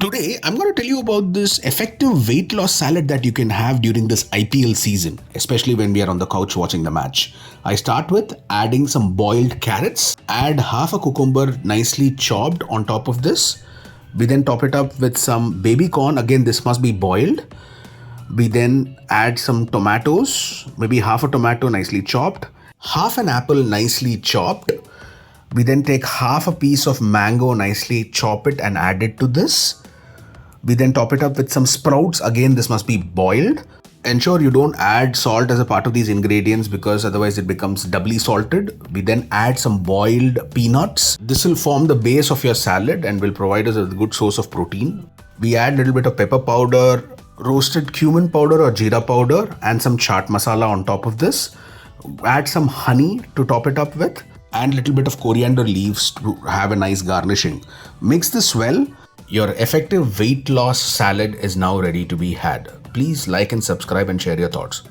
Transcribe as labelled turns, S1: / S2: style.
S1: Today, I'm going to tell you about this effective weight loss salad that you can have during this IPL season, especially when we are on the couch watching the match. I start with adding some boiled carrots, add half a cucumber nicely chopped on top of this. We then top it up with some baby corn. Again, this must be boiled. We then add some tomatoes, maybe half a tomato nicely chopped, half an apple nicely chopped. We then take half a piece of mango, nicely chop it and add it to this. We then top it up with some sprouts. Again, this must be boiled. Ensure you don't add salt as a part of these ingredients because otherwise it becomes doubly salted. We then add some boiled peanuts. This will form the base of your salad and will provide us a good source of protein. We add a little bit of pepper powder, roasted cumin powder or jeera powder, and some chaat masala on top of this. Add some honey to top it up with, and a little bit of coriander leaves to have a nice garnishing. Mix this well. Your effective weight loss salad is now ready to be had. Please like and subscribe and share your thoughts.